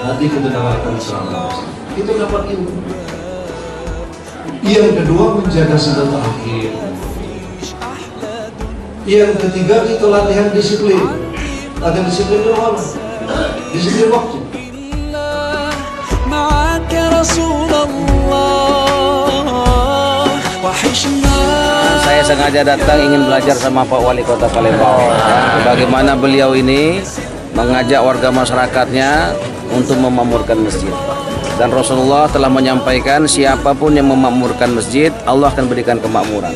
Nanti kita dengarkan selama kita dapat ilmu. Yang kedua, menjaga silaturahim. Yang ketiga, kita latihan disiplin. Latihan disiplin itu apa? Disiplin waktu. Saya sengaja datang ingin belajar sama Pak Wali Kota Palembang, ya, bagaimana beliau ini mengajak warga masyarakatnya untuk memakmurkan masjid. Dan Rasulullah telah menyampaikan siapapun yang memakmurkan masjid, Allah akan berikan kemakmuran.